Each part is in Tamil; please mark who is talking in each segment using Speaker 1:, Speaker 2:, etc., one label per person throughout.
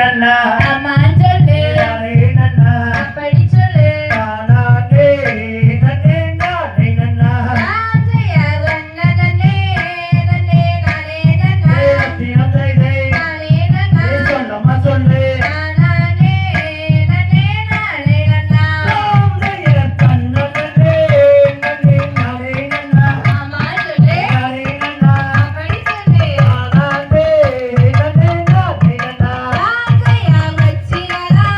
Speaker 1: நன்னா
Speaker 2: அம்மா சொல்லு
Speaker 1: நானே நன்னா
Speaker 2: அப்படி சொல்லு
Speaker 1: நானே நன்னே நானே நன்னா
Speaker 2: ராஜையா நன்னே நன்னே நானே நன்னா
Speaker 1: தினத்தை
Speaker 2: நானே நன்னா
Speaker 1: சொல்லம்மா சொல்லு
Speaker 2: நானே நன்னே நானே நன்னா
Speaker 1: கண்ணனே நன்னே நானே நன்னா
Speaker 2: அம்மா சொல்லு
Speaker 1: நானே நன்னா
Speaker 2: அப்படி சொல்லு
Speaker 1: நானே நன்னே நானே நன்னா
Speaker 2: ராஜையா வச்சிரலா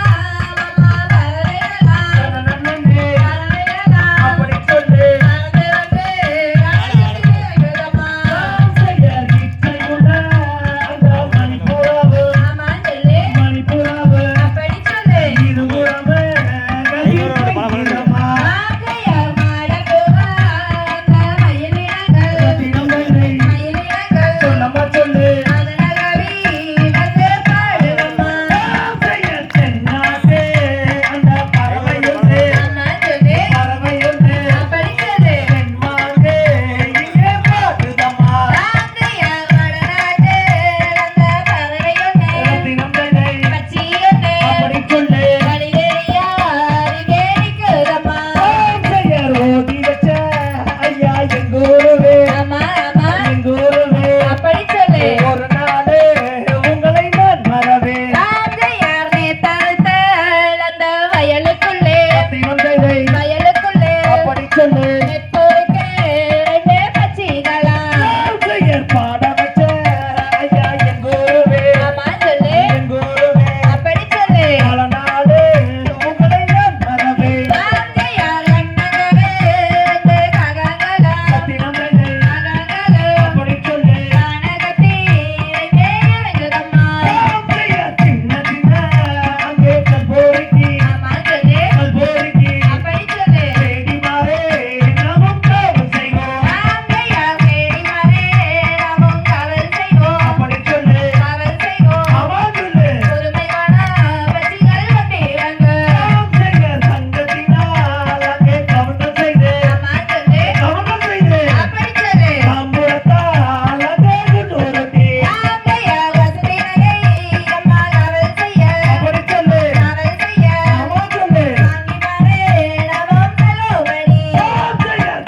Speaker 2: அம்மா வரலா
Speaker 1: நன்னே
Speaker 2: வரலா
Speaker 1: அப்படி சொல்லு
Speaker 2: நானே வரலா அம்மா சொல்லு அப்படி சொல்லு ராஜையா மாடகுவா மயிலினங்கள் மயிலினங்கள் அதனகவி வந்து பாடுவம்மா அம்மா சொல்லு அப்படி சொல்லு ராஜையா வடநாட்டு வந்த பறவையொன்னே பச்சியொன்னே கலிதேரியா அருகேரிக்குதம்மா அம்மா அம்மா அப்படி சொல்லு
Speaker 1: ஒரு நாளே உங்களை நான் மறவேன்
Speaker 2: ராஜையார் நேத்தாழ்த்த அந்த வயலுக்குள்ளே வயலுக்குள்ளே
Speaker 1: அப்படி சொல்லு
Speaker 2: நெற்போருக்கு ரெண்டு பச்சிகளா
Speaker 1: பாட வச்ச ஐயா என் குருவே
Speaker 2: அம்மா சொல்லு
Speaker 1: என் குருவே
Speaker 2: அப்படி சொல்லு
Speaker 1: பல நாளே உங்களை நான் மறவேன்
Speaker 2: ராஜையார் அண்ணங்களே ரெண்டு ககங்களா
Speaker 1: தினந்தனை
Speaker 2: ககங்களே
Speaker 1: அப்படி சொல்லு
Speaker 2: கானகத்தி எங்கே இறங்குதம்மா
Speaker 1: சின்ன சின்ன அங்கே கல்போரிக்கு
Speaker 2: அம்மா சொல்லு
Speaker 1: கல்போரிக்கு
Speaker 2: அப்படி சொல்லு
Speaker 1: தேடி மாறே நாமும் காவல் செய்வோம்
Speaker 2: ராஜையார் தேடி வரே நாமும் காவல் செய்வோம்
Speaker 1: அப்படி சொல்லு
Speaker 2: காவல் செய்வோம்
Speaker 1: அவா சொல்லு
Speaker 2: பொறுமையான பச்சிகள் வந்தீரங்க
Speaker 1: சங்கத்தினால் அங்கே கவனம் செய்து
Speaker 2: அம்மா சொல்லு
Speaker 1: கவனம் செய்து
Speaker 2: அப்படி சொல்லு
Speaker 1: தாம்பூலத்தால் அங்கே குண்டோரட்டி
Speaker 2: ராஜையார் வசதினையை அம்மா காவல் செய்ய
Speaker 1: அப்படி சொல்லு
Speaker 2: காவல் செய்ய
Speaker 1: அவா சொல்லு
Speaker 2: வாங்கி வரே நாமும் செல்லுபடி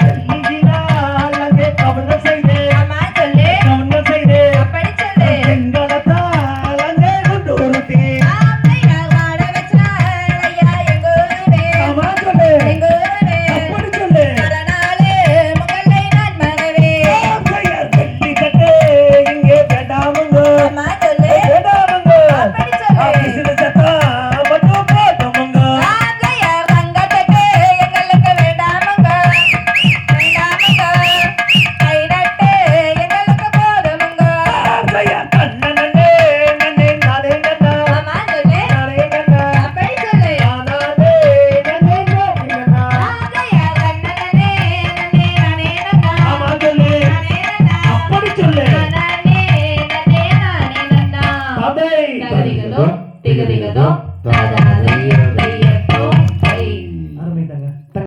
Speaker 1: செல்லியினால் அங்கே கவனம் செய்து
Speaker 2: அம்மா சொல்லு
Speaker 1: கவனம் செய்து
Speaker 2: அப்படி சொல்லு
Speaker 1: செங்கடத்தால் அங்கே குண்டோரட்டி
Speaker 2: ராஜையார் வாட வச்சார் ஐயா எங்கூருவே
Speaker 1: அவா சொல்லு
Speaker 2: எங்கூருவே
Speaker 1: அப்படி சொல்லு
Speaker 2: மறுநாளே முகலை நான் மறவே
Speaker 1: வெட்டி கட்டு இங்கே வேண்டாமுங்க
Speaker 2: அம்மா சொல்லு
Speaker 1: வேண்டாமுங்க
Speaker 2: அப்படி சொல்லு
Speaker 1: ஆபீஸ்ல சத்தம் மட்டும் போட்டோமுங்க
Speaker 2: ராஜையார் தங்கத்துக்கு எங்களுக்கு வேண்டாமுங்க வேண்டாமுங்க கை நட்டு எங்களுக்கு போதுமுங்க
Speaker 1: கண்ணனே நன்னே நானே நன்னா
Speaker 2: அம்மா சொல்லு
Speaker 1: நானே நன்னா
Speaker 2: அப்படி சொல்லு
Speaker 1: நானே நன்னே நானே நன்னா
Speaker 2: ராஜையார் கண்ணனே நன்னே நானே நன்னா
Speaker 1: ஆமா சொல்லு
Speaker 2: நானே நன்னா
Speaker 1: அப்படி சொல்லு
Speaker 2: நானே நன்னே நானே நன்னா
Speaker 1: அபே
Speaker 2: தகதிகதோ திகதிகதோ